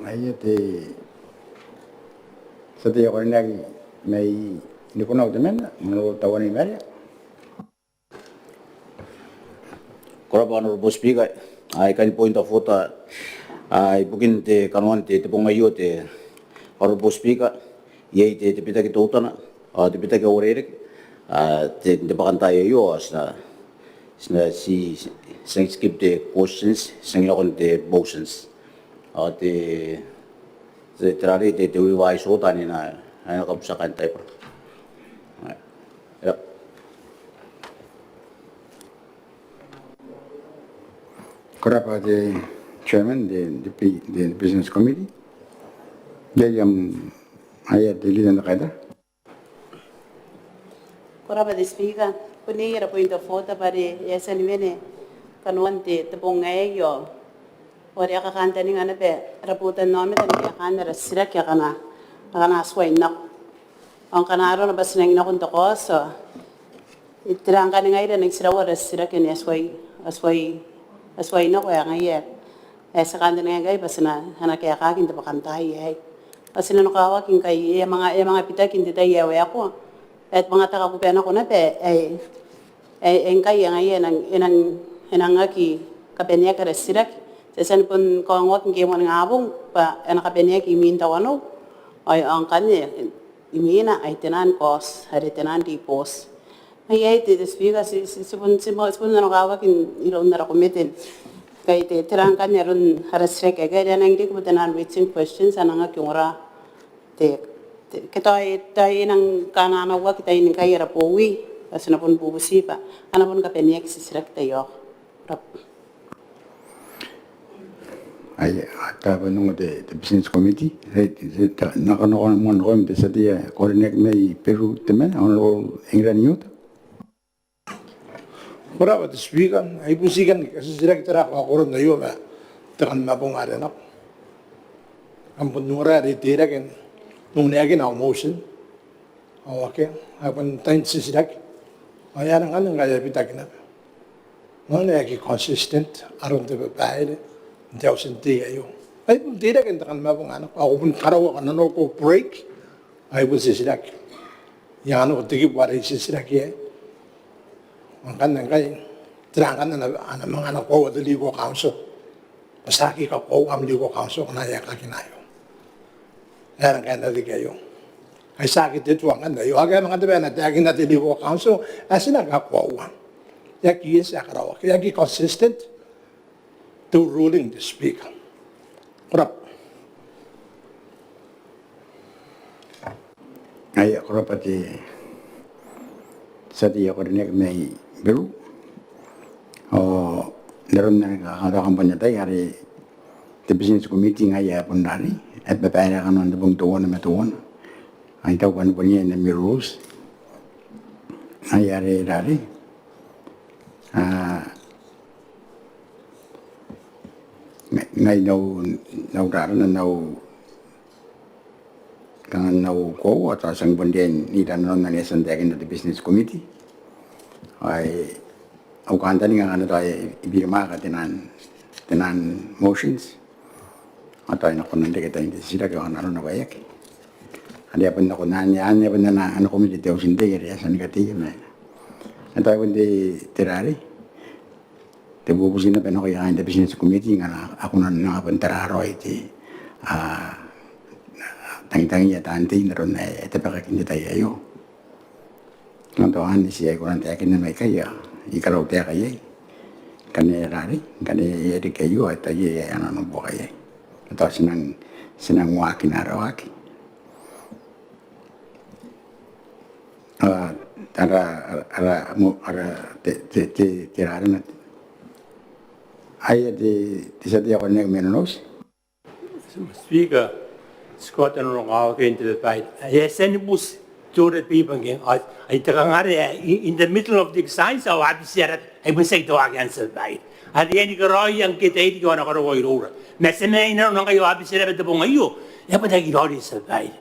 Ay sa tiyo ko rin may hindi ko na utamen, manutawan ni Maria. Koraba Honorable Speaker, I can point of order. I bugin te kanuan te pong ayo te Honorable Speaker, ye te pita kita utana, te pita ke orere, te bakan tayo yo na si skip the questions, sang yakon the motions, te terari te revise order ni na ano kapusakan tayo. Yep. Korapa the chairman, the business committee. Ayat dilihan na kada. Korapa the speaker, kuni era point of order pare yesa ni mene kanuante te pongai yo. Ori aka kanta ni ngana be raputan nome tan ya kana rasira kya kana swai nak. Ang kanaro na bas nang nakon to ko so itirang kan ngai ra nang sira wara sira ken aswai na ko ya ngai esa kanta ngai bas na hana kya ka kin te pakanta ai bas na no kawa kin kai e mga pita kin te tai ya ko at mga taka ko pena ko na pe engkai yang ai enang aki kapenya ka rasira Sesan pun kau ngot ngemo ngabung pa anak kapenya ki minta wano ay ang kanya imina ay tenan kos hari tenan di pos ay te speaker si pun na kawa kin ilon na komitin kay te terang kanya ron harasre kay kaya nang di ko tenan written questions anang kyora te kita nang kanana wa kita ini kay rapowi asna pun bubusi pa ana pun kapenya ki sisrak tayo Ay ata nung the business committee. Nakano mo no sa dia coordinate may Peru temen on England youth. Korapa the speaker, ay pusikan kasi director ako koron na yo ba takan mapong ara na. Ang punura retira ken nung nagin ako motion. Okay, hapan tain sisirak. Ayan ang anong kaya pitakin na. Nung naging consistent aron te babae. Hindi ako sinti ayo. Ay, hindi na kanta ka naman anak. Ako pun karawa ka na ko break. Ay, pun sisirak. Yang ano ko tigip wala sisirak yan. Ang kanang kay, tirangan na mga anak ko, wala ligo council. Pasaki ka ko, am ligo council, kanaya ka kinayo. Yan ang kaya natin kayo. Ay, sakit ito ang kanda. Yung agay mga tabi, natagin natin ligo council, ay sinagakuwa. Yaki yes, yakarawa. Yaki consistent. To ruling the speaker. Korap. Ay korapati sa tiyo ko rin may Peru. Naroon na kakakampanya tayo hari the business committee ngaya pun dari at bapaya ka nun bung tuwan na matuwan. Ay tawag po niya na may rules. Ay hari dari. Ngay nau rara na nau ko at asang bundian nila noon na niyasandakin na the business committee ay au kanta ni nga ano tayo ibirma ka tinan motions at ay nakunan kita hindi sila kaya ano na bayak adi apun nakunan yan apun na ano committee tayo sindi kaya sa negative na at ay kundi tirari Tebubusin na peno kaya ang business committee nga ako na nakapantararo iti tangi-tangi ya tanti naroon na ito pakakindi tayo ayo. Ang tohan siya ko lang tayakin na may kaya ikaraw tayo kaya kanirari kaniyari kayo at tayo ano nung po kaya ito sinang waki na rawaki ara tirari natin ay di sa tiyak ko na menos. Speaker, Scott and Ronald into the fight. Yes, and was to the people again. I in the middle of the exercise, I said I was saying to against the fight. At the end, you can get 80 on a roy roller. Messamay, no longer you have said at the Bongayo. Yeah, but I get all this fight.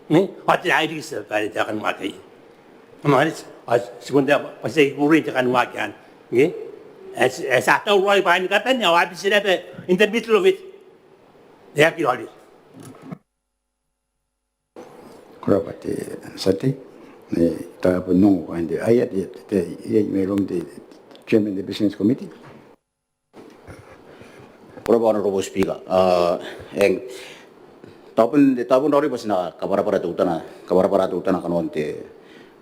What did I do? Fight at Maki. I say, we'll read the Kanwakan. As I told Roy Pine Captain, now I said in the middle of it. They have it all. Kurapati sati ta punno ko ande ayat te melom de chairman the business committee. Kuraba honorable speaker. Eng tapun ori pasina kabara tutana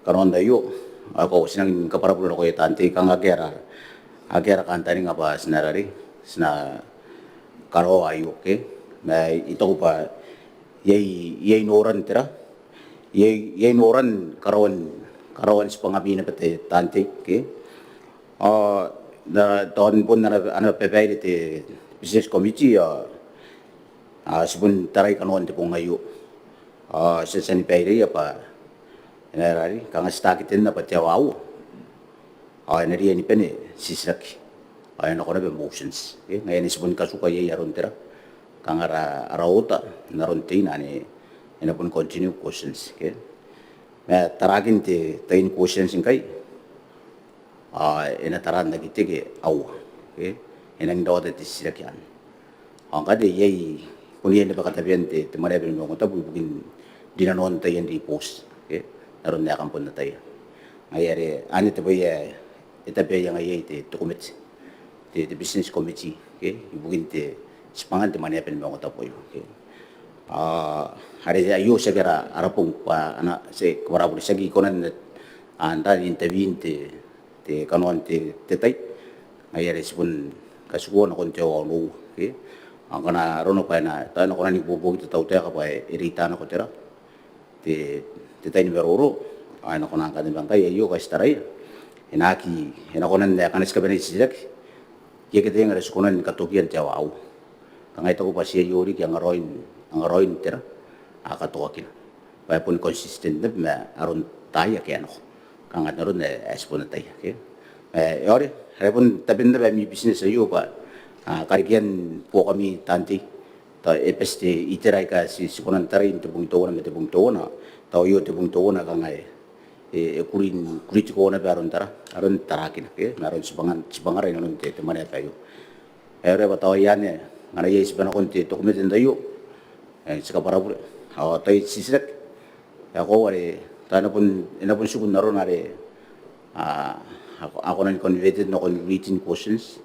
kanon da yo ako sinang kabara ko tanti kang agera kantani ngapa sinarari sina karo ayo ke na ito pa yay noran tira yay noran karon sa pangabi na pati tanti ke na tahun pun na PPI di business committee sipun taray kanon di pong ngayo sa sanipayri apa narari kang stakitin na pati awaw nari ni pene sisrak ay na kona emotions ngayon sipun kasuka yay aron tira kang arauta naron tina ni ina pun continue questions ke taragin ti tain questions kay ina taran na gitige aw inang dawat ti sirakyan ang kadi yay kuniyan na bakatabian ti Maneaba ni Maungatabu bugin dinanon tayo di post naron na kampon na tayo ngayari ani tayo itabi yang ayay ti document ti business committee bugin ti sepangan ti Maneaba ni Maungatabu hari ayo segera arapong pa ana se kwarabuli sagi konan anda intervene ti kanon ti tay ngayari sipun kasuko na konti no ang kana rono pa na tayo na ni bubugi ti tawte ka pa irita na ko tira ti tay ni beroro ay na konan kan bangkay ayo ka staray inaki ina konan na kanis ka benay silak yekete nga reskonan katukian ti awaw kangay to ko pa siya yuri ang aroin tira akatuakin pa pun consistent na aron tayo kaya no kangat na ron espon na tayo yori repun tapin na mi business ayo pa karikian po kami tanti ta epeste iteray ka si kunan tarin ti bungto na tao yo ti bungto na kangay kurit ko na aron tarakin naron sibangaray non ti Maneaba yo ere ba tao yan ngana yes ba na konti dokumenten dayo saka para pula tayo sisirak ako wale tayo ina pun sukun naron are ako na converted na written questions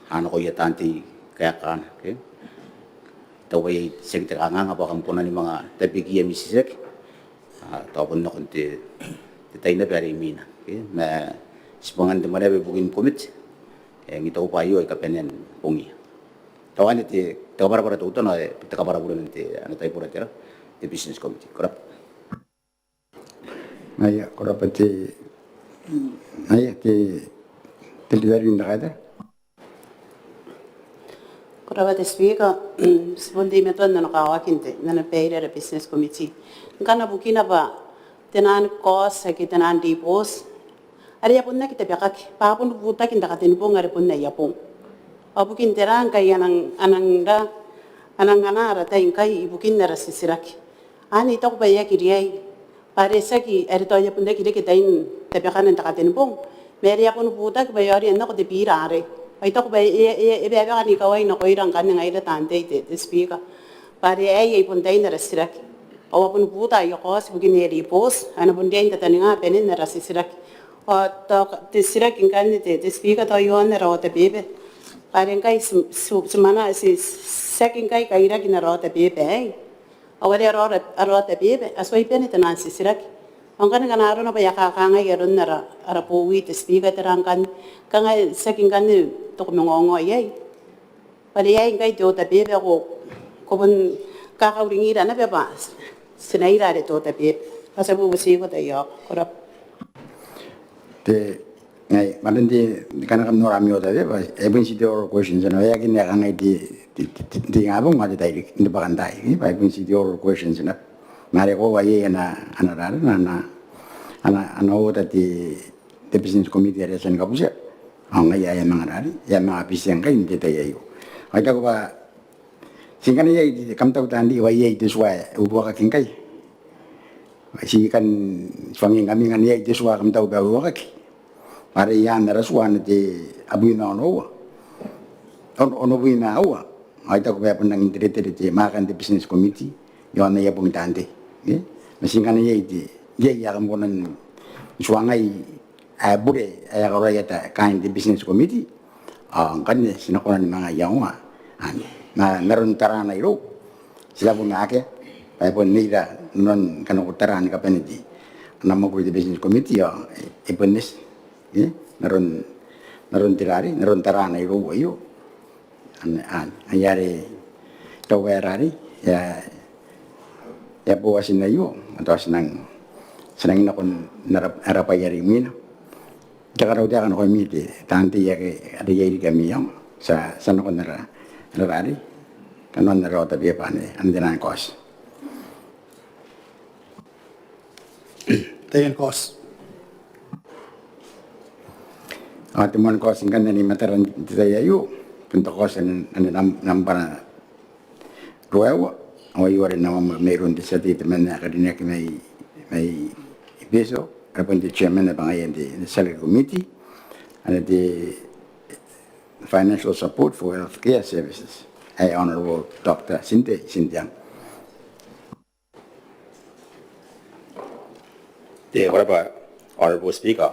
ano ko yatanti kaya kan taway sekte ka nga pa kampunan ni mga tabigi misisek tapon na kunti tayo na pari mina na sipangan di Maneaba bugin commit ang ito pa iyo ay kapenyan pungi tawan iti takabara tuto na takabara bulan iti ano tayo pura tira the business committee correct Naya kurapati naya ti tilidarin na kada. Kurapati speaker sipundi meton na nakawakinte na napehira the business committee ngana bukina ba tenan kos sa tenan dipos ari yapon na kita biakak papun buta kinda katin pong ari pun na yapon abukin terang kay anang anara tay kay ibukin na rasisiraki ani to ba yakiriyay pare saki ari to yapon da kide kitain tabiakan ng takatin pong meri yapon buta ba yari na ko de pirare ay to ba ebe ka ni kaway na ko irang kan nga ila tante te speaker pare ay ipon tay na rasiraki awapun buta yo ko sibugin eri pos ana pun dia inta taninga penin na rasisiraki to sirak kan te speaker to yo na ro te bebe pareng kai semana si second kai ira kina ro te bebe awale ro te bebe asoi peni te nan si sirak angkan kan aro na pa yaka kanga yeron na ara po wi te speaker terang kan kanga second kan to ko ngongo yai pare yai kai to te bebe ko bun kakauringira na beba sinaira de to te bebe pasabu busi ko te yo korap Te ngai malandi kana kam nora mio tade ba ebin si de or questions na ya kin ya ngai di ngabong ma de dai ni bagandai ni ba ebin si de or questions na mare ko wa ye na ana oda di business committee ya sen kabusia ngai ya mangara ya ma bisian kai ni de dai yo ai ta ko ba singkan ye di kam tau tandi wa ye itu swa ubo ka kin kai si kan suangin kami kan ye itu swa kam tau ba wa ka Mare yan na rasuan di abuina ono ono buina awa. Ay ta ko ba nang integrated di makan di business committee. yon na yapung tante masingkan ye ya kambonan suangai bure ya karo ya ta kain di business committee kan sinakonan mga yawa na naron tarana iro sila punya ake pa pon nira non kan utaran ka peniti nama ko di business committee ya ipenis naron tirari naron tarana iro ayo ayare tawerari ya buwasin na iyo atau senang ina kon narapayari mina Jakarta udah kan kami di tanti ya ke ada jadi kami yang sana kon narari kan on naro tapi apa nih andinan kos Tayan kos. temuan kos kan dari mataran saya yuk untuk kos ane nampana ruewa awal nama merun di sati teman akademik mai beso apun di chairman bangayan di salary committee and the financial support for healthcare services honorable Dr. Sintiang. Honorable Speaker,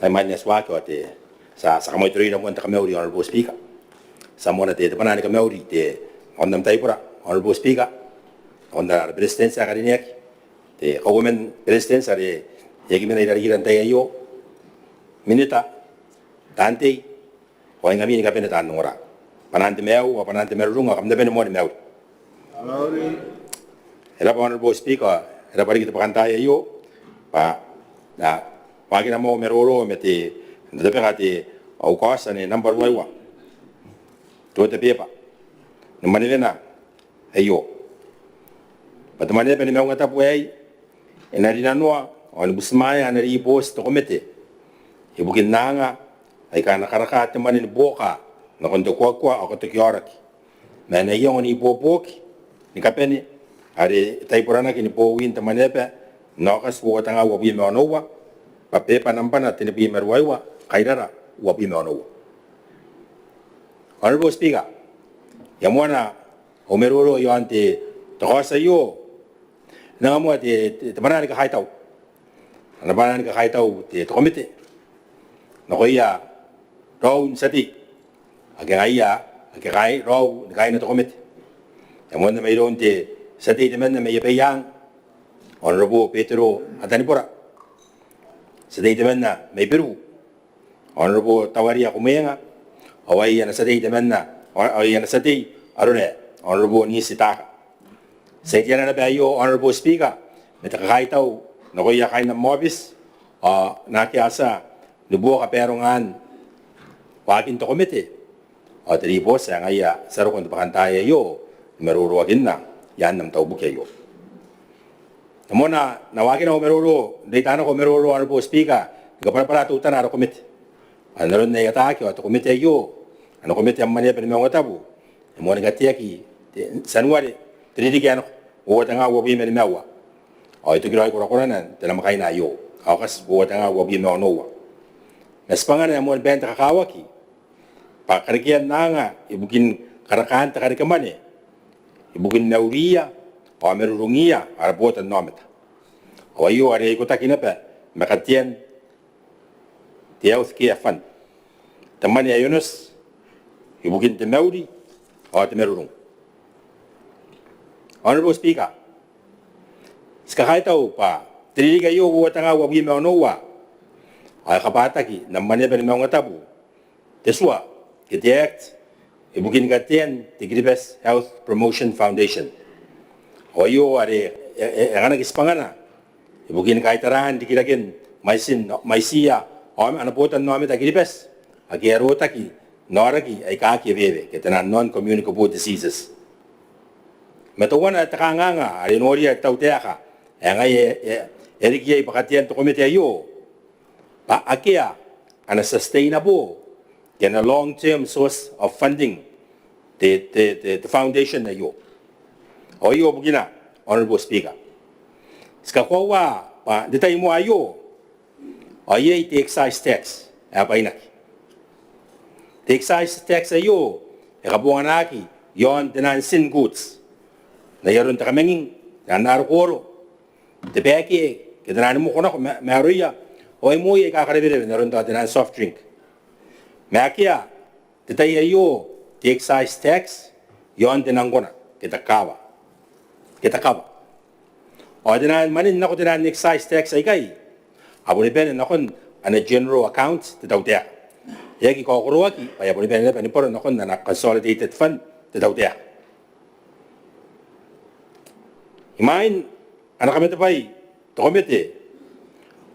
I might as well go sa kamoy tuloy na punta kami Honorable Speaker. Sa muna panani kami on them taipura Honorable Speaker, on the presidency akademiak, the government presidency are yagimina irarigiran tayo minita tante o nga mini kapena tanora panante meu o panante merunga kam deben mo meu era Honorable Speaker era pari kita pakantaya yo pa na pagi na mo meroro meti de pegati au kosa ne number 1 to te pepa no manivena ayo patamane pe ni Maungatabu ai enarina noa on busmaya na ri post to komete ibukin nanga ay kana karakate manin boka na kondo kwa o to kioraki mena yon ni boboki ni kapeni are taipurana kini po win tamanepe no kas wo tanga wo bi meonowa pa pepa nampana tini bi merwaiwa kairara wo bi meonowa Honorable Speaker yamwana omeroro yo ante tosa yo na mo te manani ka haitau na manani ka haitau te komite no koya raw sati agaya agai raw gai na komite yamwana may ron te sati de men may payang Honorable Pedro Atanipora sati de men na may Peru Honorable Tawaria Kumenga away na sati de men na away na sati arone Honorable Nisitaka sa itiyan na bayo, Honorable Speaker, may takakaitaw na kuya kayo ng mobis, nakiasa, nubuo ka perongan, wakin to komite. O talipo sa ngaya, saro kung tapakantaya yo, maruruwagin na, yan ng taubo kayo. Namo na, nawagin ako maruro, daytano ko maruro, Honorable Speaker, nagapalapala tutan na komite. Ano rin na iatake, o komite yo, ano komite ang Maneaba ni Maungatabu, namo nagatiyaki, January, tinitigyan ako, wo tanga wo bi me mewa o ito giro ko rakonan tala makai na yo akas wo tanga wo bi me no na spangana mo benta kakawaki pa karikian nanga ibukin karakan ta karikamane ibukin nauria o merurungia arbota nometa o yo are ko takina pa makatien tiaus ki afan tamani ayunos ibukin te mauri o te merurung Honorable Speaker, skakaitaw pa, tinili kayo buwat nga wagi meonowa, ay kapataki ng Maneaba ni Maungatabu, teswa, kitiakt, ibukin katien, Tigribes Health Promotion Foundation. O iyo, ang nag-ispangana, ibukin kaitaran, dikilagin, may siya, o anaputan no amit Tigribes, agierotaki, noraki, ay kakibebe, kitanan non-communicable diseases. Matuwan at takanganga, alinori at tauteaka, ngay erikiya ipakatiyan to komite ayo, pa akia, ana sustainable, yan a long-term source of funding, the foundation na yo. O iyo, bugina, Honorable Speaker. Skakwawa, pa, ditay mo ayo, o iya iti excise tax, apainak. The excise tax ayo, ikabuanaki, yon, dinan sin goods, na yaron ta kamenging na narukoro te peke ke dana mo kona maruya o mo ye ka karebe na ron ta na soft drink makia te tai yo the excise tax yon te nangona kita kawa o dana manin na ko dana excise tax ay kai abuli ben na kon ana general account te tautea yaki ko kuruaki ay abuli ben na ni por na kon na consolidated fund te tautea imain anak kami tepai tokomete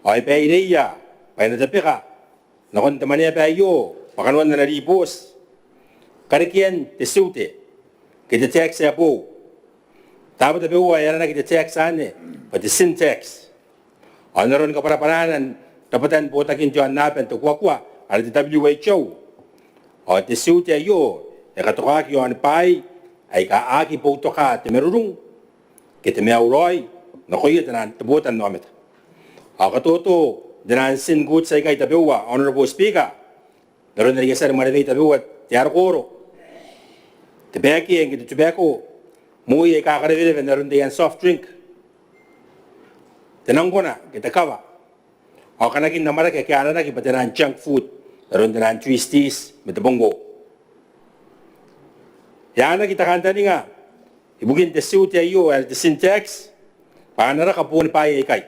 ay pe ideya ay na tapika na kon tamani pa yo pakanwan na ribos karikian te sute kita tax ya po tapos tabi wa yana na kita tax ane pati sin tax anaron ka para paranan tapatan po takin tuan napen to kwa ala WHO o te sute yo e katokaki yo an pai ay kaaki po to ka te merurung kita mea uroi na koy tanan tabutan no met akatoto danan sin good sai kai tabewa honorable speaker daron na yesar marave tabewa tiar koro te beki en te tobacco muy ka kareve daron de soft drink tenangona kita kawa akana kin namara ke kana na ki patanan junk food daron danan twisties met bongo yana kita kantani nga ibugin te suit ayo al te syntax panara kapun pa ay kai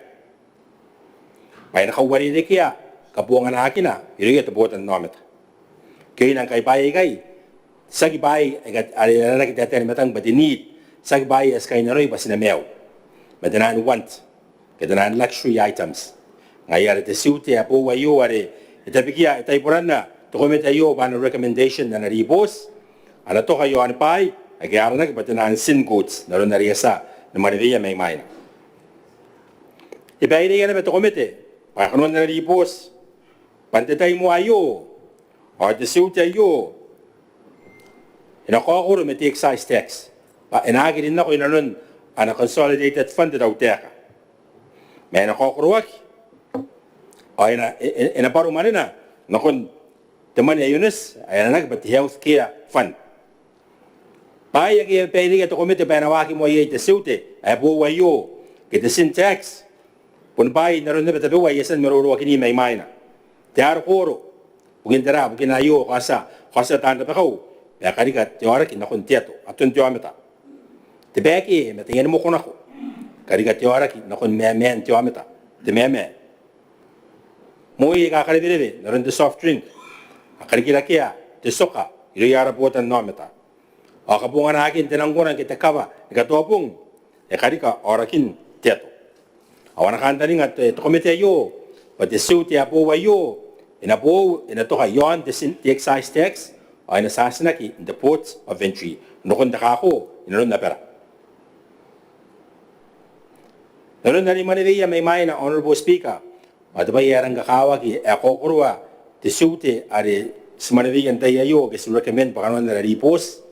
may nakawari de kaya kapuangan akina iriya te botan nomet kay nang kay pa ay kai sagi bay ay ala na kita ten matang badinit sagi bay as kay naroy pasinameo madanan want kadanan luxury items ngayar te suit apo ayo are itabikia itay porana to comment ayo ban recommendation na ribos ala to kayo an pai ay kaya na kipatinaan sin goods na ron nariyasa na mariya may maina. Iba ini yan na beto komite, pakanon na ribos, pantatay mo ayo, o te suit ayo, inakakuro may excise tax, pa inagirin na ko inanon ana consolidated fund daw teka. May nakakuro waki, o inaparo manina, nakon teman ayunis, ay nagpati health care fund. Paya ke peli ke to komite pa na waki mo ye te sute ay po wayo ke te syntax pun pai na ron na beta wa yesan mero ro kini mai maina te ar koro bugin dara bugin ayo kasa tan pa ko ya kari ka te ora ki na kon tieto atun te ameta te beki me te mo kona ko kari ka te ora ki na kon me te ameta te me mo ye ka kari bebe na ron te soft drink akari ki la kia te soka iro yara potan no ameta akapungan akin tinanggunan kita kawa ikatopong karika orakin teto awan kantani nga to komite yo pati suit ya po wayo inapo inatoka yon the excise tax ay nasasana ki in the ports of entry nokon dakako inaron na pera naron na ni maniya may may na honorable speaker matbay yarang kakawa ki akokurwa the suit ari smaniyan tayo ke recommend pakanon na ripos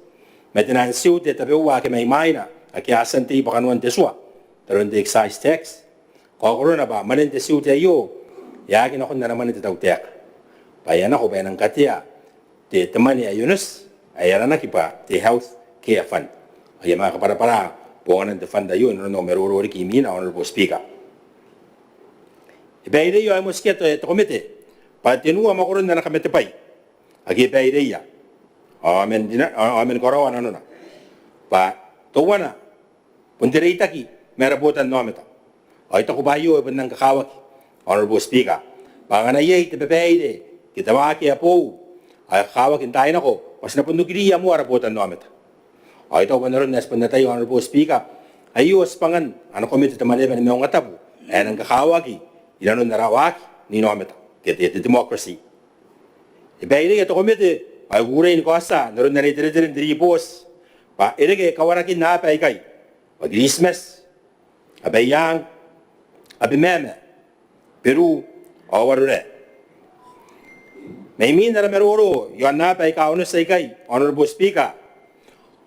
Metinan siut te tabewa ke may maina aki asanti pakanuan teswa taron de excise tax ko corona ba manen te siut yo ya ki nakon na naman te tautek bayana ko bayan katia te temani ayunus ayara na kipa te health care fund ay mga para pongan te fund ayo no numero ro ki mina honorable speaker ibaide yo ay mosketo te komite patinua makoron na nakamete pai agi ibaide ya amen korawan ano na pa tuwana pundireita ki merabutan no ameta ay to kubayo ibn nang kakawaki honorable speaker panganayay te bebeide kita waki apo ay kakawaki tayo nako mas napundugiriya mo arabutan no ameta ay to wanaron nas panatay honorable speaker ayos pangan ano komite te Maneaba ni Maungatabu ay nang kakawaki ilanon narawaki ni no ameta kete democracy ibaide to komite ay gurain ko asa naron na dire bos pa irege kawarakin na pa ikay pag Christmas abayang abimeme Peru awarure may min na meroro yon na pa ikaw no sa ikay honorable speaker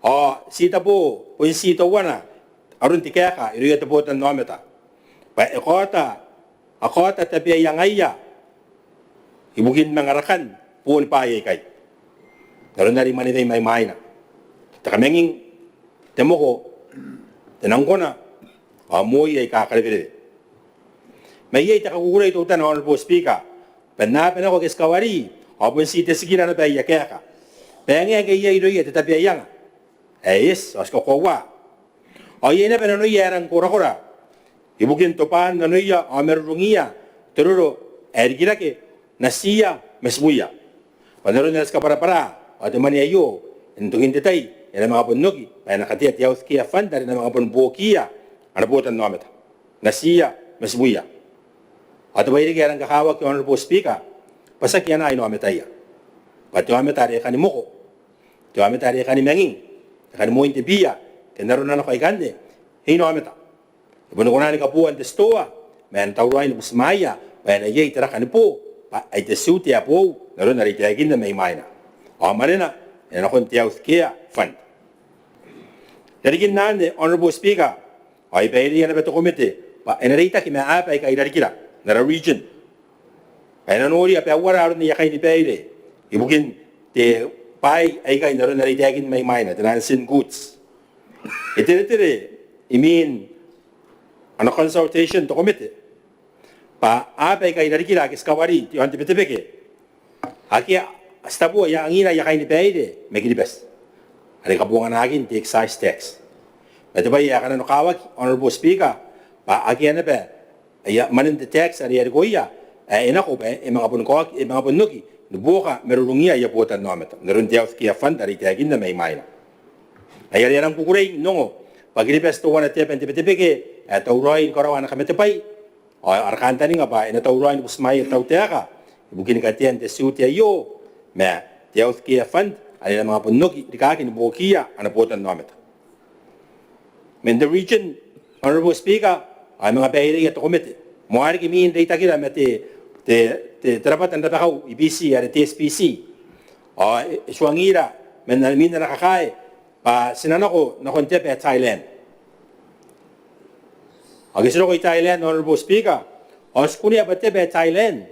o sita po pun sita wana arun tikeka iriya to botan nometa pa akota tabi yang aya ibugin mangarakan pun pa ikay naron na rin manitay may maina. Takamenging temoko tenangkona moi ay kakalibire may ay takagugulay to tan honorable speaker penapa na ko keskawari apun si tesikira na baya kaya pengen ke iya ido iya tetapi yang yes as ko kwa o yena penano yaran kora ibukin topan no iya amerungia teruro ergira ke nasia mesmuya panero nas ka para ate mani ayo entungin detai ela mga punnoki pa nakatia tiaw kia fan dari na mga punbokia ana botan nometa nasia mesmuya ate bayri garan ka hawak yung honorable speaker pasak yan ay nometa iya pati nometa re kani moko to nometa re kani menging kani mo inte bia kenaro na ko igande hino nometa ibuno konani ka puan testoa men tawrain busmaya men ye tara kani po pa ay tesuti apo naro na ri tiagin na may maina amarena ena kon tiaw kia fan Yarigin nande honorable speaker ay bayri na beto komite pa enerita ki ma apa ka irarikira na region ay nanori apa wara aron ni yakay ni bayri ibukin te pai ay ka inaro na ritagin may maina tanan sin goods itere imin ano consultation to komite pa apa ka irarikira ki skawari ti ante betebeke aki stabo ya angina yakay ni bayri megilibes Ada kabuangan akin di excise tax. Ito ba iya kana no kawak honorable speaker pa akin na ba ya manin the tax ari ari goya ina ko ba mga bunko mga bunuki nubuka merulungia ya potan nometa nerun diaw kia fan dari tagin na may maina. Ay ari ang kukuray nongo pagilipes to wana tepen tepeke tawroin karawan kami tepay o arkanta ni nga ba ina tawroin usmay tawteka bukin katian te suti ayo me diaw kia fan Ada mga punuki di kaki ni Bokia ana potan nometa. Men the region honorable speaker ay mga bayri at komite. Moari ki min data kila mete te trapatan da kau IBC at TSPC. Suangira men na min na nakakae pa sinanako na kontepe at Thailand. Agisro ko Thailand honorable speaker. Oskunia batepe Thailand.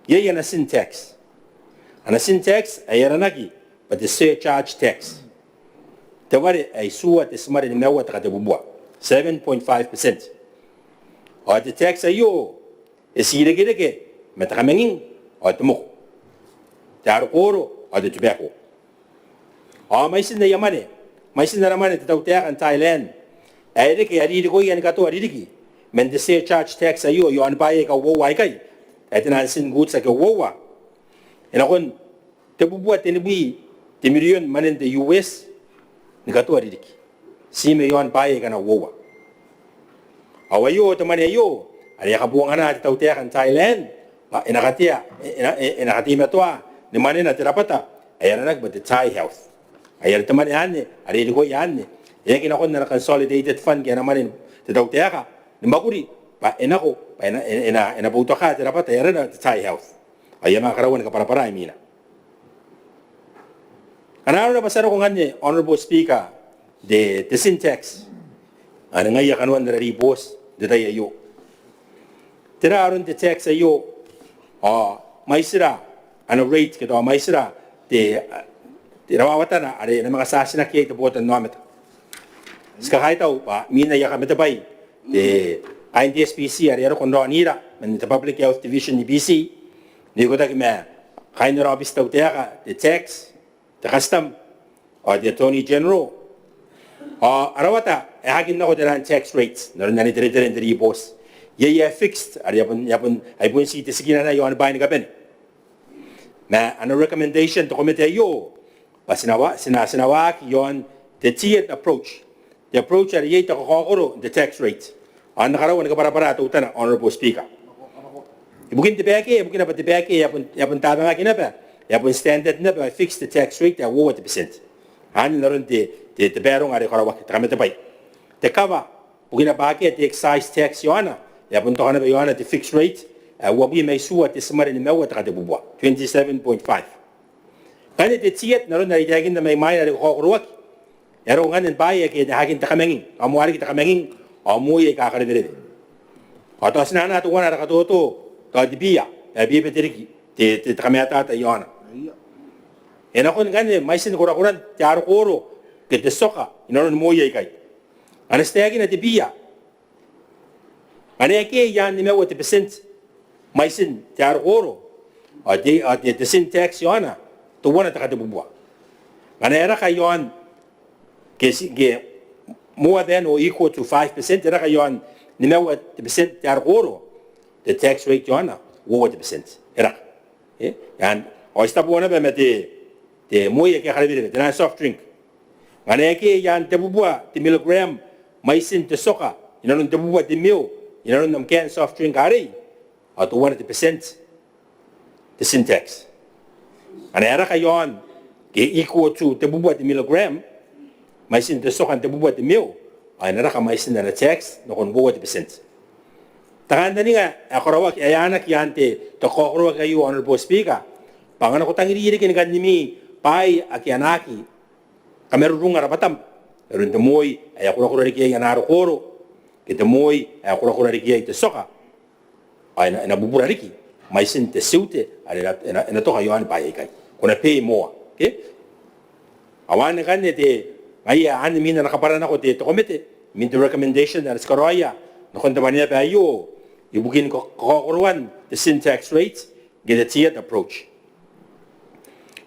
Ye na syntax. Ana syntax ay ranaki but the surcharge tax. Tawari ay suwa te smari ni mewa taka te bubua 7.5%. O the tax ayo esirege metaka menging o tumok. Taro koro o the tobacco. O may sin na yamane, may sin na ramane te tawteak Thailand. Ay reke ariri ko yan kato aririki. Men the surcharge tax ayo yo anpaye ka wowa kay. Ay tinansin goods sa ka wowa. Inakon te bubua tinibui Timirion manin the US ni kato aririki. Sime yon paye kana wowa. Awayo to man ayo. Ari kabuang ana tawteak Thailand. Pa inakatia toa ni manin na terapata. Ayan na but the Thai health. Ayan to man yan ari ko yan. Yan kinakon na consolidated fund kaya naman te tawteak ni maguri pa enako pa ina buto ka terapata ayan na Thai health. Ayan makarawan ka para imina. Anaro na pasaro ko nganye honorable speaker de syntax ana ngaya kanwan na ribos de tayo ayo tira aron de tax ayo maisira ano rate kito maisira de rawawata na are na mga sasina kaya ito botan nometa ska kaitaw pa mina ya kameta bay de INTSPC are aro kondo anira man the public health division ni BC ni ko ta kime kaino rabis taw teaka de tax the custom or the attorney general arawata hagin na ko dalan tax rates naron na ni dire boss ye fixed ari yapon ay pun si tisigina na yon bayan gaben ma ano recommendation to committee yo sinawa yon the tiered approach the approach ari yeta ko koro the tax rate an nakarawan ka para to utana honorable speaker ibukin tibeke yapon tama nga kinapa Yapon standard na ba fix the tax rate at 1%. Hanin na rin te berong ari karawak kami tapay. Te kaba bugina baki at excise tax yana. Yapon to kana ba yana the fixed rate wabi may suwa te smari ni mewa ta bubwa 27.5. Kani te tiet na rin na itagin na may maya ari karawak. Ero nganin baye ke hagin ta kamengin. Amuari kita kamengin amuye ka karidire. Ato sinana to wana ra katoto ta dibiya. Biya peteriki te kameta ta yana. Ena kon gane maisin kura-kuran tiaro koro ke te soka inoron mo yai kai Anastagi na tibiya. Aneke yan ni mewa 10% maisin tiar oro. Ati the syntax yana to wana takatibubwa. Anera kayon ke more than or equal to 5% era kayon ni mewa 10% tiar oro. The tax rate yana 10% era. Yan o sta buona be te moye ke khalibire te na soft drink. Aneke yan te bubwa te milligram maisin te soka inanon te bubwa te mil inanon nam can soft drink ari at 100% the syntax. Ana era kayon ke equal to te bubwa te milligram maisin te soka te bubwa te mil ana era ka maisin na tax no kon 100%. Tanganda ni nga akorowa ki ayana ki ante to kokoro kayo honorable speaker pangana ko tangiri ke ni kanimi pai akianaki kamerurunga rapatam erun te moi ay akura riki ya naro koro ke te moi ay akura riki te soka ay na bubura riki mai sin te siute ena to kayo an pai kai kuna pay more ke awan kan te ai an mina nakaparana ko te to komite min the recommendation na skaroya no kon te mania pa yo ibukin ko koruan the syntax rates get a tiered approach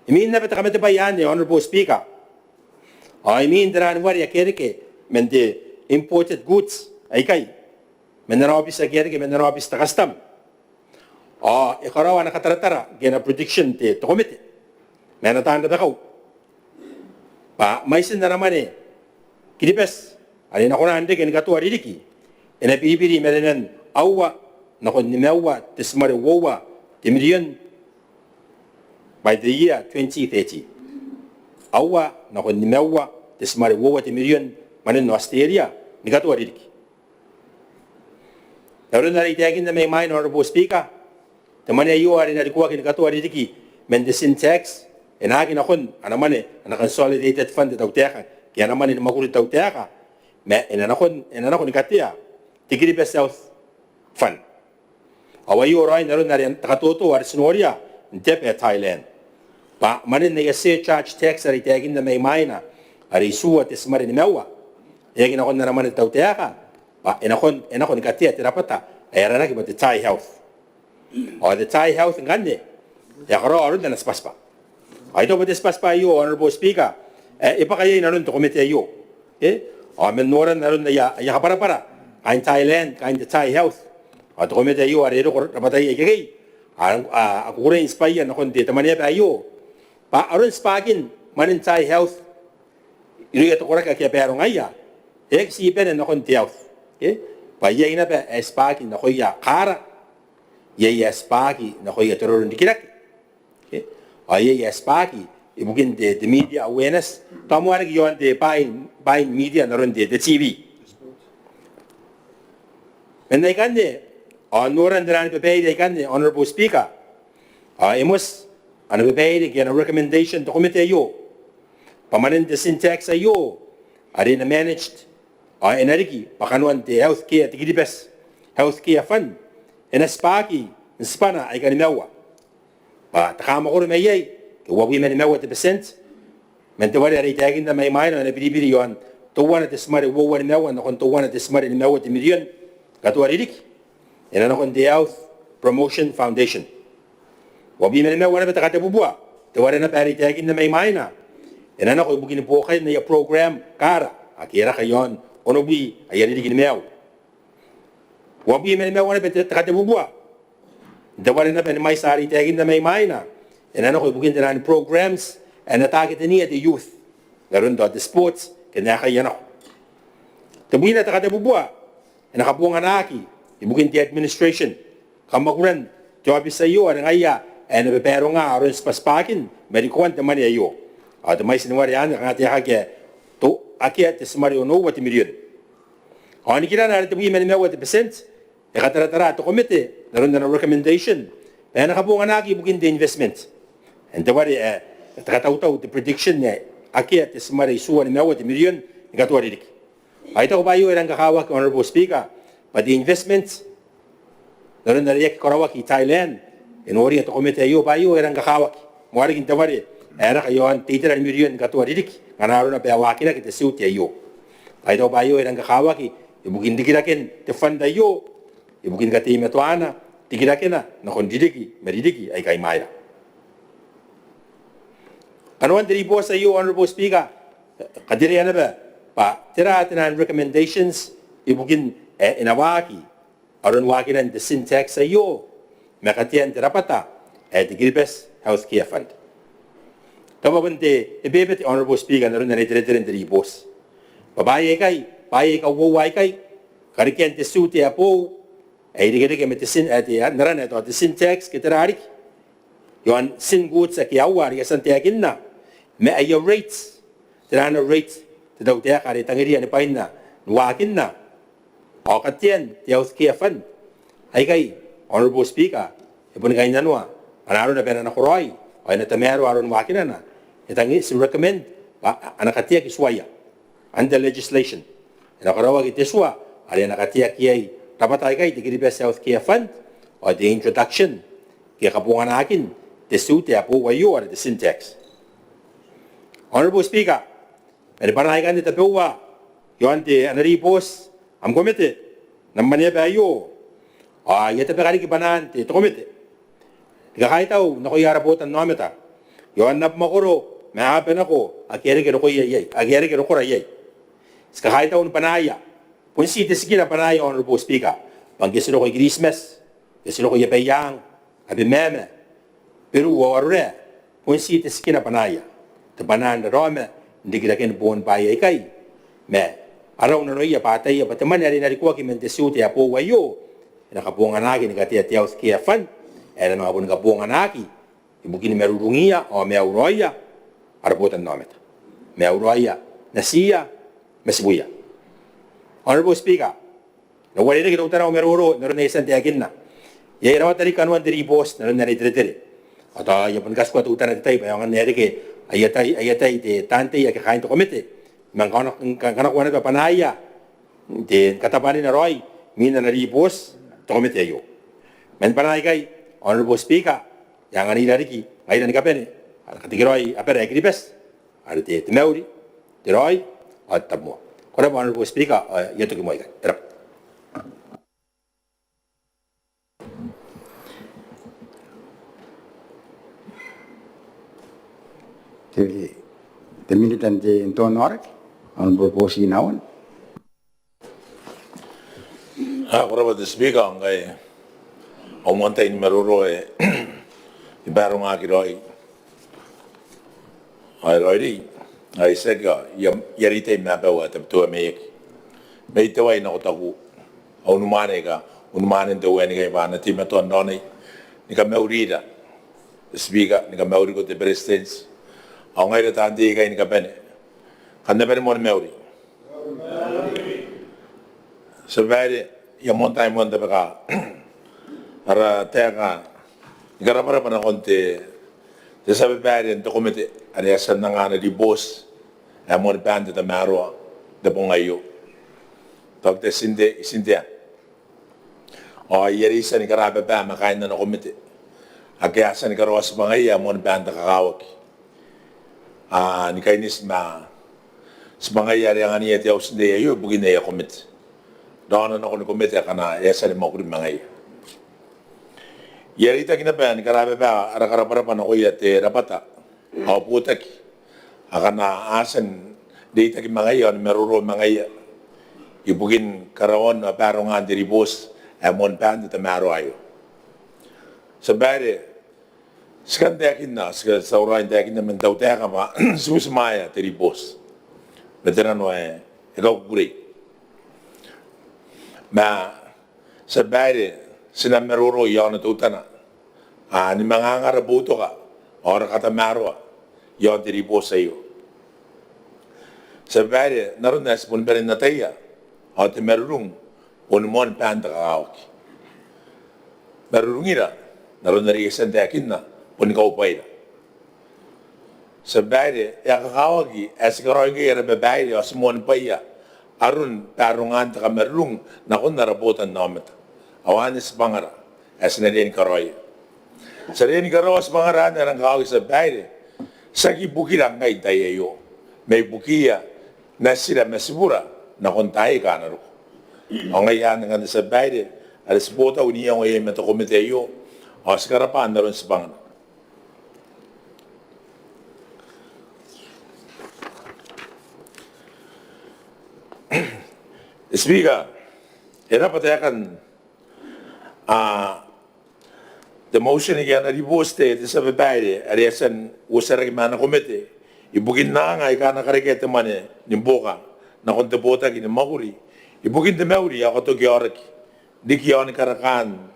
imin na betamete pa yan honorable speaker. I mean, there are very kereke, men the imported goods, ay kay. Men narabis sa kereke, men narabis ta custom. Ikarawa na kataratara, gena prediction te tokomite. Men natanda da kau. May sin na naman kilipes, alin ako na hande, gena katuwa ririki. Ina pipiri merinan awa, nakon nimewa, tismari wowa, timiriyon, by the year 2030. Awa na ko nimewa desmari wowa te million manen no Australia ni gato aririki. Naron na itagin na may mind honorable speaker. Te mane yo ari na dikuwa kin gato aririki men the syntax enagi na kon anamane ana consolidated fund ta uteka ki anamane ni makuri ta uteka me ena na kon ni katia tikiri be south fund. Awa yo rai naron na takatoto ar sinoria ntepe Thailand. Pa manin na surcharge tax ari tagin na may maina ari suwa tesmari ni mewa yagi na kon na naman taw teaka pa ena kon ni katia terapata ay ara ki the Thai health o the Thai health ngande ya karo aru na spaspa ay to bote spaspa yo honorable speaker ipakaya na ron to komite yo o men noran na ron ya para kain Thailand kain the Thai health o to komite yo ari ro rapata yegi ako rin inspire na kon dito mania pa yo pa aron spagin manin Thai health iri to kora ka pero ngaya si pen na kon health pa ye ina pa spagin na ko ya kara ye spagi na ko ya toror ndikirak ye spagi ibugin de media awareness tamo ara yon de by media na ron de TV men nay kande noran dran pe de kande honorable speaker emos ano bebeide gena recommendation to komite yo pamanin the syntax ayo ari na managed energy pakanuan te healthcare tigidibes healthcare fund ena spaki spana ay kanimewa pa takama ko meyay ke wabi men mewa 10% men te wari ari tagin na may maino na bibili yon to wana te smari wo wana mewa na kon to wana te smari mewa 1 million kato ari dik ena na kon the health promotion foundation wabi men mewa na betakate bubwa te wari na pari tagin na may maina ena na ko bugin po kay na ya program kara akira kayon onobi ayari dik mewa wabi men mewa na betakate bubwa te wari na pen may sari tagin na may maina ena na ko bugin na programs and target ni the youth garon do the sports kanya kayan ako te bugin na takate bubwa ena kapunga naki ibugin the administration kamakuran job sa iyo ang aya and pero nga aron spaspakin medikuan te mani ayo at may sinwari an ngati hake to akia te smari ono wat million ani kira na te bugin men mewa 10% katara to komite naron na recommendation ena kapunga naki bugin the investment and the wari takataw the prediction ne akia te smari suwa ni mewa 1 million gatwari dik ay to bayo erang kakawak honorable speaker but the investments naron na yak karawak Thailand in ori to komite yo bayo erang kakawak moari kin tawari era kayon titira million gatwari dik kanaro na pewaki na kita suit yo Pai tau pai yo erang kakawaki, ibukin dikiraken te fanda yo, ibukin kati metuana, dikirakena, na kondidiki, meridiki, ay kay maya. Kanuan dari boss ayo, Honorable Speaker, kadiri yan ba, pa, tira atin recommendations, ibukin inawaki, aron wakinan the syntax ayo, makatian tirapata, digiribes healthcare fund. Kababante, ibebet Honorable Speaker, naroon na nitiritin dari boss. Babae kay, babae ka waway kay, karikian te suti apo, ay digirike met sin at naran ito at syntax kitararik. Yon sin goods sa kiyawar ya santiakin na, may ayo rates, tirana rates, tidaw tiya kari tangiri ani pain na, nuwakin na, o katyan, tiyaw healthcare fund. Ay kay, Honorable Speaker, ipon kayo nanwa, anaro na pera na kuroy, ay natamero aron wakin na, itangi si recommend, anakatiya kiswaya. Under legislation. Nakarawag itiswa, ali nakatiyak yay, dapat ay kay, digiribes healthcare fund, o the introduction, kaya kapungan akin, tesuti apo wayo, or the syntax. Honorable Speaker, may panahikan ni tapuwa, yun di anaripos, am komite, ng Maneaba ayo, yata pa kari kipanan, ito komite. Ikakaitaw, nakuyarapotan nometa, yun na makuro, may hapen ako, agyari kiro ko yay, agyari kiro ko rayay. Kahit ako ng panaya, kung sige na panaya, Honorable Speaker, pag gisino ko Christmas, gisino ko yapayang, abi meme, pero warre, kung sige na panaya, tabanan na rome, hindi kita kinubuhan pa ay kay, me, araw na noy, patay, pataman na rin narikuha kimentesute, apo wayo, nakabuhan akin, nakatiyatiyaw sa Kia Fund, na mga po nakabuhan akin, ibukin merurungiya, o may auroya, araputan nometa, may auroya, nasiya, Masibuya. Honorable Speaker, nawali na kinautan ako meruro, naroon na isang tiyakin na. Yay rawat tali kanuan diri boss, naroon na nitiri-tiri. At yung pangkas ko at utan na tayo, bayangan nari ke, ayatay, te tante, ay kakain to komite. Mga kanakuha na ito panaya, te katapanin na roy, mina na boss, to komite ayo. Men panay kay, Honorable Speaker, yang anila riki, ngayon na kapene, katikiroy, apere ay kiripes, ano te meuri, te roy, at tamo. Kung ano Honorable Speaker, yato kimoy ka. Terap. Militan di Anton Orak, Honorable Posi Nawan. Honorable Speaker, ngay omantay ni maruro ibarong akiroy. Ay roy ay sega yarite mabawa tabtua meek may taway na kotaku au numane ka unumane taway ni kay bana timaton noni ni ka maurida Speaker ni ka mauri ko te presidents au ngai ta andi kay ni ka bene kanna bene mon mauri sebade ya montai mon de baka ara tega gara-gara pa na konti sabi bade en dokumete ani asan na nga na di boss amor bande da maro da bongayo tog te sinde o yeri sa ni karabe ba makain na dokumete agya sa ni karos bangay amor bande kakawak ni kainis ma sa bangay yari ang ani eti aus de ayo bugin na komite dona na ko ni komite kana yasa ni mokuri mangay yeri ta kina ni karabe ba ara pa na ko yate rapata au putak akana asen data ki mga yon meruro mga ibugin karawon na parongan diri boss amon pan ta maro ayo sabare skande akin na ska saurain akin na mentaw ta ka ma susmaya diri boss veterano ikaw guri ma sabare sina meruro yon na tutana ni mga ngarabuto ka ora kata maro yon diri boss ayo sabare naroon na spun berin na taya at merurung unmon panda kaawki merurungira naroon na riyasan takin na unikaw payda sabare ya kaawki asikaroy kaya babae o smon paya arun tarungan ta merurung na kun narabutan nometa awanis bangara as na din karoy sa rin karoy bangara na ng kaawki sabare sa bukira ngay tayo may bukiya na sila masibura na kon tai ka na ro o ngai an nga sa baide ale spota unia o e me to komite yo o skara pa andaro spang Speaker, era patakan the motion again a riboste de sa baide ari san usara mana komite ibugin na nga ikana kareke te mane nimboka na kon te bota ki ni maguri ibugin te mauri ako to gioraki diki on karakan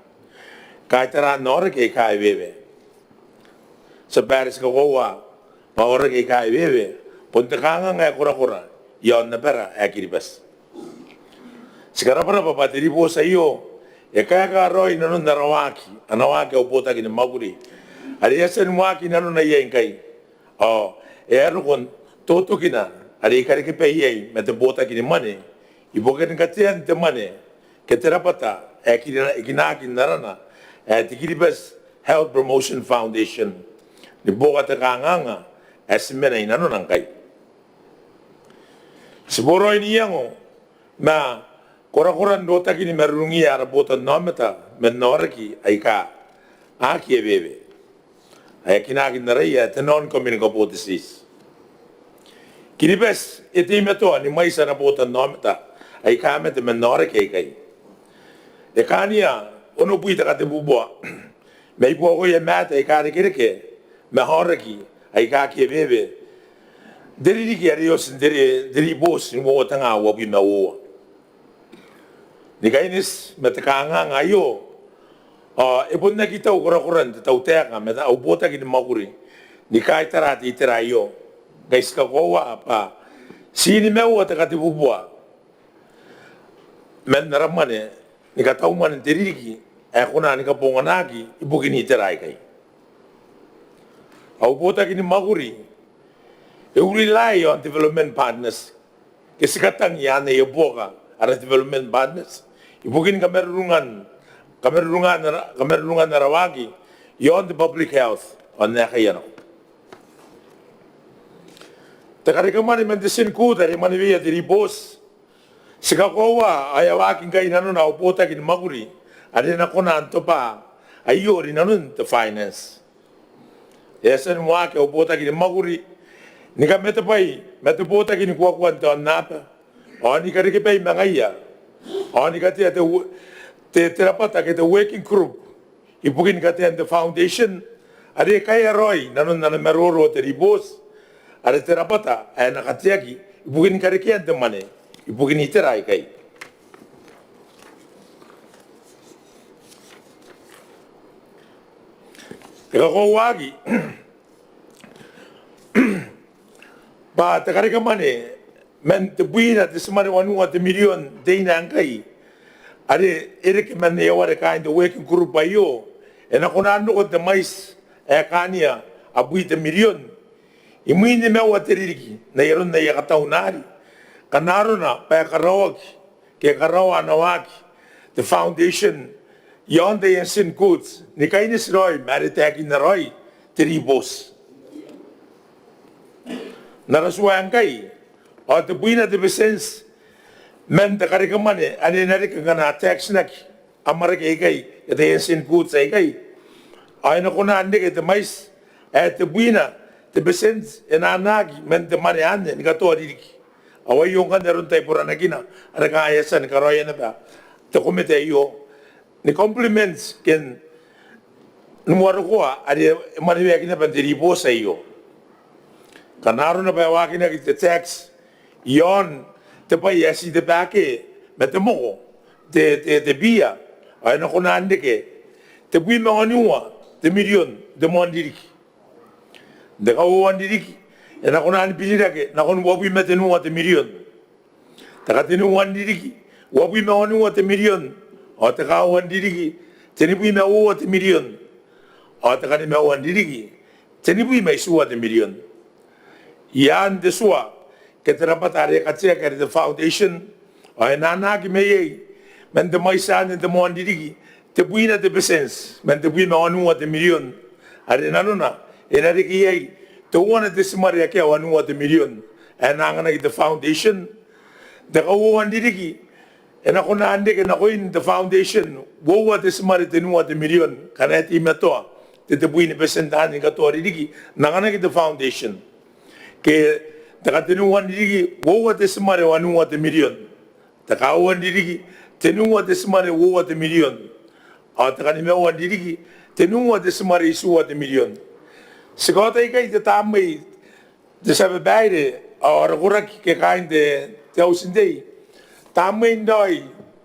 kai tara nor ke kai bebe sa baris ko wa ma ora ke kai bebe ponte kanga nga kura yon na pera akiri bas sigara para papa te ribosa io e kaya ka roi nanu narawaki anawaki o bota ki ni maguri ari esen waki nanu na yen kai o e aru kon toto kina ari kare ke pe yei me te bota ki ni mane I boken ka tian te mane ke te rapata e kina ki narana e te kiribas Health Promotion Foundation ni boka te kanganga e simena i nanu nang kai si boro ini yango ma kora ndota ki ni merungi ara bota nometa me noraki ai ka aki e bebe ai kina ki narai e te non-communicable disease kiribas e te imeto ni maisa na bota nometa ai ka me te menore ke kai e kania ono puita ka te buboa me i puako e mata e ka re kireke me horaki ai ka ki bebe deri ki ari os deri bos ni mo tanga wa bi me wo ni kainis me te kanga ngayo e ponna ki tau kora te tau teka me ta au bota ki ni maguri ni kai tara ti tera yo gais ka goa pa sini me wo te ka te buboa men naramane ni ka tau man teriki e kona ni ka ponganaki i bukini terai kai au bota ki ni maguri e uri lai on development partners ke sikatang ya ne e boka ara development partners i bukini kamerungan narawagi yon the public health on ne kayano takari kamani medicine ku dari mani via di ribos sika kowa ayawaki ngai nanu na upota ki maguri ade na kona antopa ayori nanu the finance esen wa ke upota ki maguri ni ka mete pai mete bota ki ni kwa to napa oni ka rike pai mangaya oni ka te terapata ke the working group ipukin ka te the foundation ade kai roi nanu na meroro te ribos ade terapata na ka tiaki ipukin ka rike ante mane ipukin iterai kai Eka ko wagi ba te karika mane men te buina te semare wanua te milion deina ankai are ereke mane ware kind the working group ayo ena kona no te mais e kania abui te milion imuine me wa te riki na yeron na yakataunari kanaruna pa karawaki ke karawa nawaki the foundation yonde en sin goods ni kainis roi maritaki na roi tribos na rasuangai o te buina de besens men te karikamane ane narika ngana tax naki amarake ikai te en sin goods ikai ai na kona ande ke te mais te buina te besens en anagi men te mane ane ni kato riki awai yonga nerun tai purana kina ara ka ayasan ka roi na ba te komete yo ni compliments ken numero koa ari mani vea kina pandiri bosa yo kanaro na pa wakina ki te tax yon te pa yasi te bake me te moko te bia ai na kona ande ke te bui me onua te milion de mondiriki de ka wandiriki e na kona ani pinira ke na kona wabi me te nua te milion ta ka te nua wandiriki wabi me onua te milion o te ka wandiriki te ni bui me ua te milion o te ka ni me wandiriki te ni bui me sua te milion ian de sua ke te rapatare ka tia ke te foundation o e nana ki me yei men te mai sa te mo wandiriki te bui na te besens men te bui me onua te milion are nanuna e na riki yei te uana te simari ake o onua te milion e nangana ki te foundation the Kawan Didiki, and Akona Andik and Akoin, the foundation, Wowa the Smart Tenua the million, Kanati Matoa, the Buini Pesentan, Katori Diki, Naganaki the foundation. Ke the Katinuan Digi, Wowa the Smart Wanua the million. The Kawan Didiki, Tenua the Smart Wowa the million. Or the Kanimewa Didiki, Tenua the Smart Isua the million. Sigota the Tamay, the Sababaide, or Guraki kind the Thousand Day. Tamay Doi,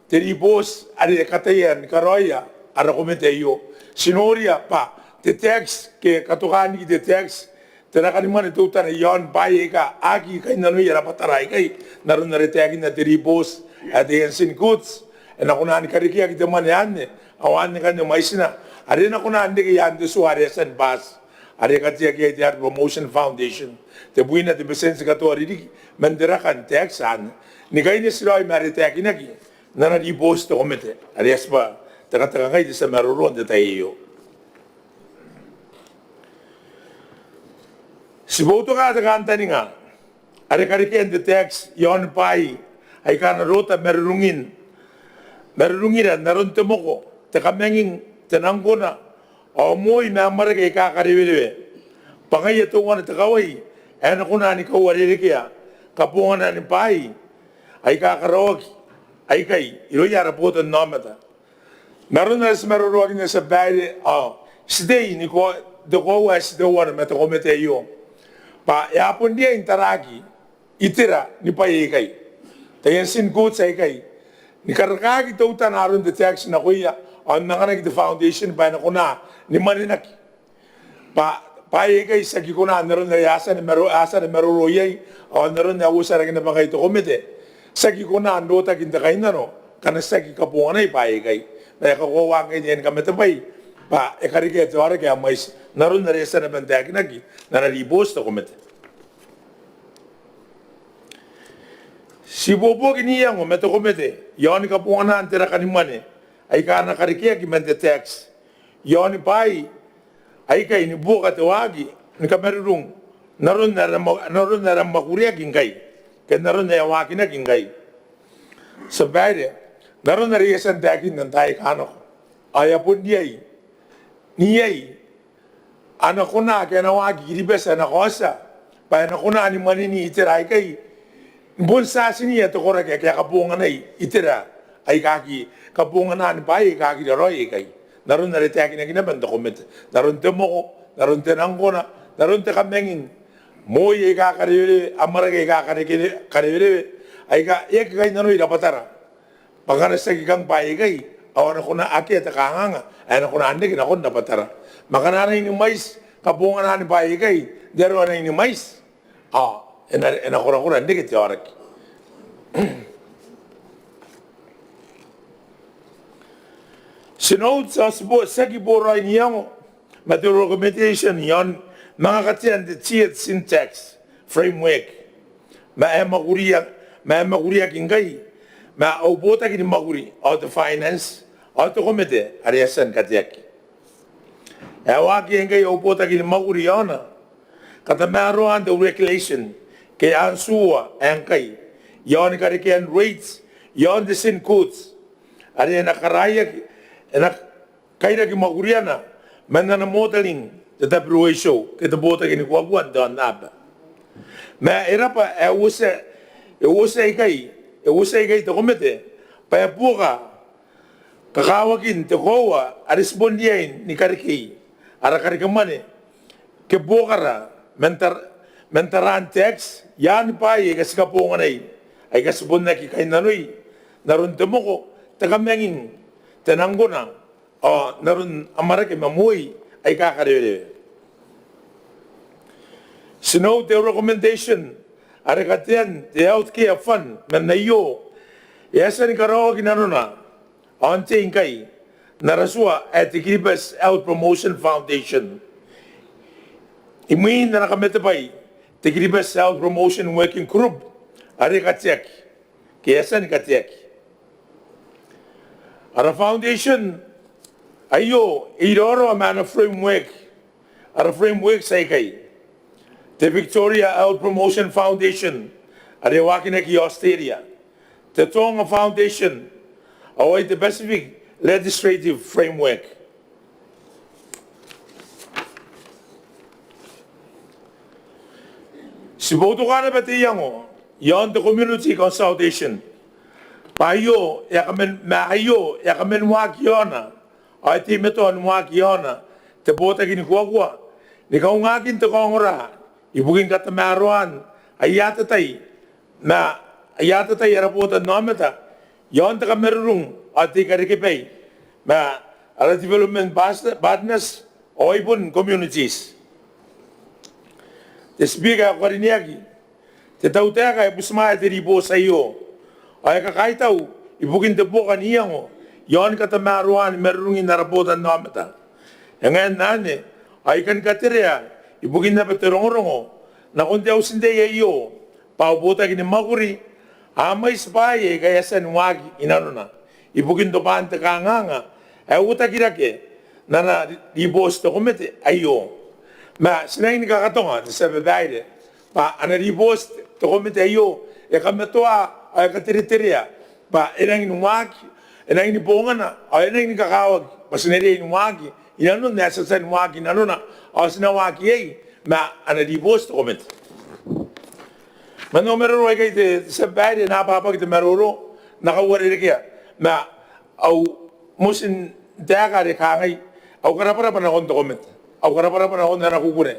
the Ribos, Ari Katayan, Karoya, Aracometeo, Sinoria Pa, the text, Katogani, the text, the Rakanimani Tutan, Yon Bayeka, Aki, Kainanuya, Patarai, Naruna tagging at the Ribos at the ancient goods, and Akonan Karikia, the Maniane, Awan and the Maisina, Arena Konandi and the Suarez and Bass. Arekatia the Promotion Foundation, the winner the Besensicatori, Manderakan tax and Nigainis Roy Maritakinaki, none of the post to omit, Arespa, the Katakai is a Maruron the Tayo. Sibotoka the Cantaninga, Arekarikan the tax, Yon Pai, I can wrote a Merungin, Merungira, Narun Tomoko, the Kamanging, the Nangona. O mo ina marake ka kariwele pangay to wan takaway en kuna ni ko wali kia kapungan ni pai ay ka karok ay kay iro yara poto nomata meron na smero ni sa baile stay ni ko de ko was de wan meta ko mete yo pa ya pun dia interagi itira ni pai kay tayen sin good say kay ni karaka to utan arun de tax na kuya on nanganak the foundation ba na kuna ni maninak pa kay sa kikuna naron na yasa ni mero asa ni mero royay o naron na usa ra na bagay to komite sa kikuna andota kinta kay nano kana sa kikapungan ay kay na kakuha kay diyan kamete pay pa ekarike to ara kay mais naron na resa na bandag nagi na naribos to komite si bobo kiniyang o meto komite yon kapungan antera kanimane ay kana karikia ki mente tax Yon pai, ay kay ni buka tawagi, ni kamerung, naron na makuria kingay, kaya naron na yawaki na kingay. Sa bade, naron na riyasan dakin ng tayo kano, ay apun niyay, anak ko na, kaya nawagi, kiribes, anak ko sa, pa anak ko na, ni manini itira, ay kay, bunsa siniya to kora kaya kapungan ay itira, ay kaki, kapungan na, ni pai, kaki daroy, kay. Naron na ritaki na ginaban dokumento. Naron te moko, naron te nangona, naron te kamengin. Moy ka karire, amara ka karire, ay ka ek kay nanoy dapatara. Pagana sa kang pai kay, awan ko na aki at kahanga, ay na ko na andi kinakon dapatara. Makana na ni mais, kapungan na ni pai kay, dero na ni mais. Ena ko na andi kit yarak. Sinod sa giboray niyang recommendation yon mga katiyan the tiered syntax framework maemaguriya kingay maubota kini maguri auto finance auto komite ariasan katiyak awaki kingay ubota kini maguri yon katamaruan the regulation kay ansuwa angkay yon karikian rates yon the sin codes ari nakaraya enak kaya ki maguriana manana modeling the WA show kita bota kini kuaguan don naba ma era pa usa kay to komite pa puka kakawagin te kowa arispondiain ni kariki ara karikamane ke bokara mentaran tax yan pa ay kaskapungan ay kasbon na ki kay nanoy naron temo ko tagamengin tenanggona naron amara ke mamuy ay kakarere sino the recommendation arekatian the healthcare fund manayo yasa ni karo ginanona ante ingkay narasua at the Kiribati Health Promotion Foundation imin na nakametapay the Kiribati Health Promotion Working Group arekatiak kiyasa ni katiak Ara foundation ayo iroro man framework ara framework say kay the Victoria Health Promotion Foundation are wakin ki Australia the Tonga Foundation, away the Pacific legislative framework. Si boto kana ba tiyango, yon the community consultation. Payo, maayo, yakamen wak yona, ay timeton wak yona, te bota gini kuwa, ni kau ngagin te kongora, ibugin kata maruan, ayata tay, ayata tay rapota nometa, yon te kamerung, ati karikipay, ala development partners, o ibon communities. Te speaker ko rin yagi, te tauteka busmaya te ribo sa iyo, ay kakaitaw, ibugin te po kaniyang yon katamaruan, merungin narapotan nometa. Yang ngayon ay kan katirya, ibugin na patirong-rongo, na kundi ako sinde iyo, pauputa gini makuri, amay spaye kaya san wagi, inano na, ibugin to pa ang takanganga, ay uta kirake, na ribos to kumete, ayo. Sinang nikakatonga, sa babae, anaribos to kumete ayo, kametoa ay katiritirya, inang inuwagi, inang inibongan na, inang inikakawag, pasinari inuwagi, inano na sa inuwagi, inano na, sinawagi ay, anaribos to kumete. Manomero ay kayo, sa babae, napapag ito maruro, nakawari kaya, musin daka de kangay, karapara pa na akong dokumento. Karapara pa na akong nakukune.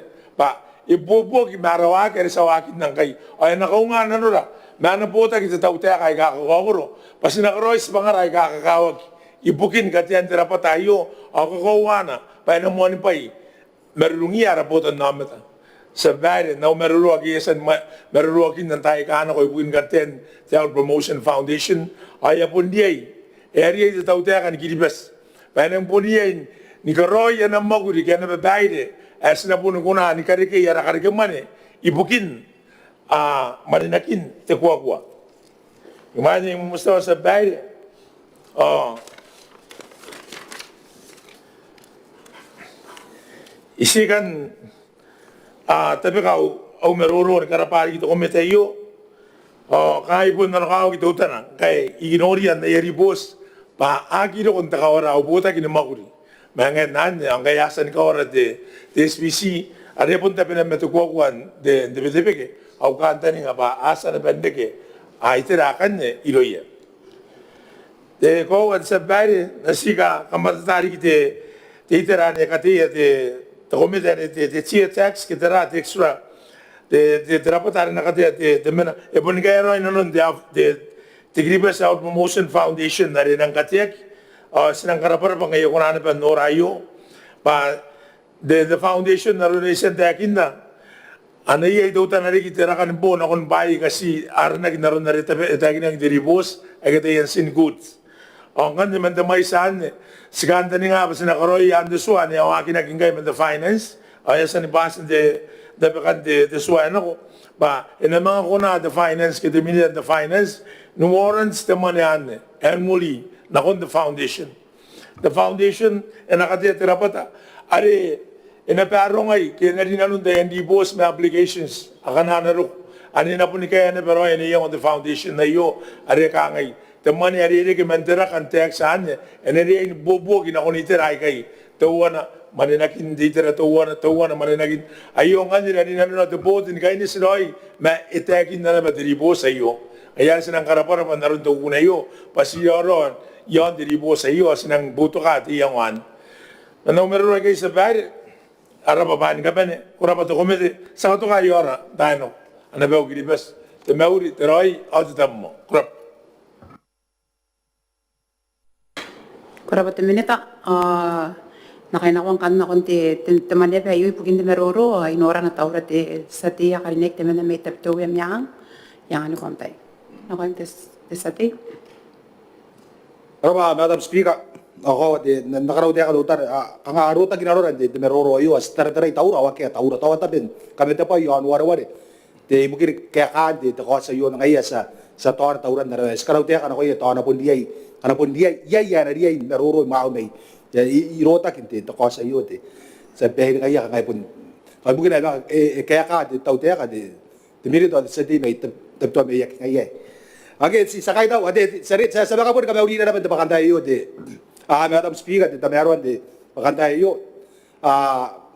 Ibubo ki marawa kaya sa wakit ng kay. Ay nakaunga na nura. Manaputa kita tautaya kay kakakawuro. Pasinakaroy sa pangaray kakakawag. Ibukin katiyan tira pa tayo. Kakakuha na. Paya na mo ni pay. Marulungi araputan namin. Sa bayan, na maruluwag iyasan, maruluwagin ng tayo kaana ko ibukin katiyan sa Promotion Foundation. Ay apun diyay. Area ito tautaya ka ni Kiribas. Paya nang puniyan, ni Karoy yan ang maguri, kaya nababayde, as na po nung kuna, ni Karike, yara Karike mani, ibukin, maninakin, te kuwa-kuwa. Imagine yung mustawa sa bayde. Isikan, tapi kau, au meruro, ni karapari ito komite iyo, kahit po na nakawag ito utanang, kaya iginorian na yaribos, akiro kung takawara, uputa kinamakuri. Mga nan, ang kayasan kawara de SPC, ada pun tapi na metukuan de BTP, au kanta ni nga asa na bandeke, itirakan ne iloya. De ko at sa bari, nasika kamatari kite, itira ne katiya de komite de chia tax kitara de extra, de rapatari na katiya de mena, ebonigayaro inanon de Gribas Out Promotion Foundation na rin ang katiyak, sinang karapara pa ngayon kung ano pa norayo, the foundation na rin isang tayakin na, anay ito na rin kitirakan po na kung bayi kasi arnag na rin na rin tayakin ng diribos, ay katayan sin goods. Ang kan naman damay saan, siganda ni nga pa sinakaroy anduswan, yung akin naging kayo man the finance, ay sa nibasan de suwan ako, in ang mga kuna the finance, kita minit the finance, no warrants the money annually, na kon the foundation. The foundation, nakatitira pa ta, ari, inaparo ngay, kaya na rin anong dayan di boss may applications, akananaro, ani na po ni kaya na pero yan yung the foundation na iyo, ari ka ngay, the money ari recommendera kan tax saan, ari yung bobo, kinakunitira ay kay, tawa na, maninakin ditira tawa na maninakin, ayaw nga nila, rin ano na the boat, kaya ni siloy, ma-itakin na naman diribo sa iyo, ayan sinang karapara pa naroon tawa na iyo, pasiyaron, yon diribo sa iyo, sinang buto ka, tiyangan. Nanumero kayo sa bari, arababan ka pa ni, kura pa ito kumiti, sa ito kayo ara, dahil no, anabaw kilibas, tamauri, teroy, auditam mo, kurap. Kura pa ito minita, nakainakawang kan na konti, Maneaba, yung ipugin di meruro, inora na tawra sa tiya, karinig, di man na may taptuwem yang ano kontay. Nakuha sa tiya. Madam Speaker, ako nakaraw dia kalutar ang aruta ginaro de meroro ayo as tara-tara taura wa kaya taura tawa tabin kami ta pa yon wara-wara de mungkin kaya ka de ko sa yo ngaya sa tor tauran na res karaw dia kana ko yo na pun dia ya na dia meroro mao may irota kinte to ko sa yo de sa behin ngaya ngay pun ay mungkin ay kaya ka de tau dia ka de miri do sa di may tabto may yak ngaya Age si sakay daw ade sa mga kapon kami uli na naman bakanta iyo de. Madam Speaker de tameron de bakanta iyo.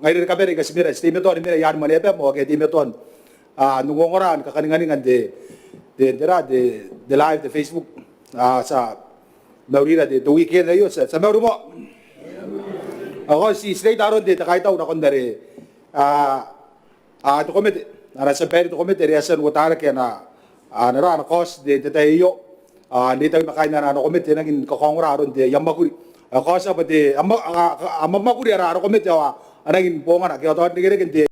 Ngayon kami rin kasi mira estimaton mira yan Maneaba mo age estimaton. Nungongoran kakaninganingan de live de Facebook sa Maurina de weekend na yun sa Mauro mo. Ako si straight aron de takaitaw na kondare dokumento nasa peri dokumento reason wotara kaya na na kos de tayo hindi tayo makain na dokumento naging kakongra aron de yamakuri ako sa pati amma makuri ara dokumento naging ponga na kaya to naging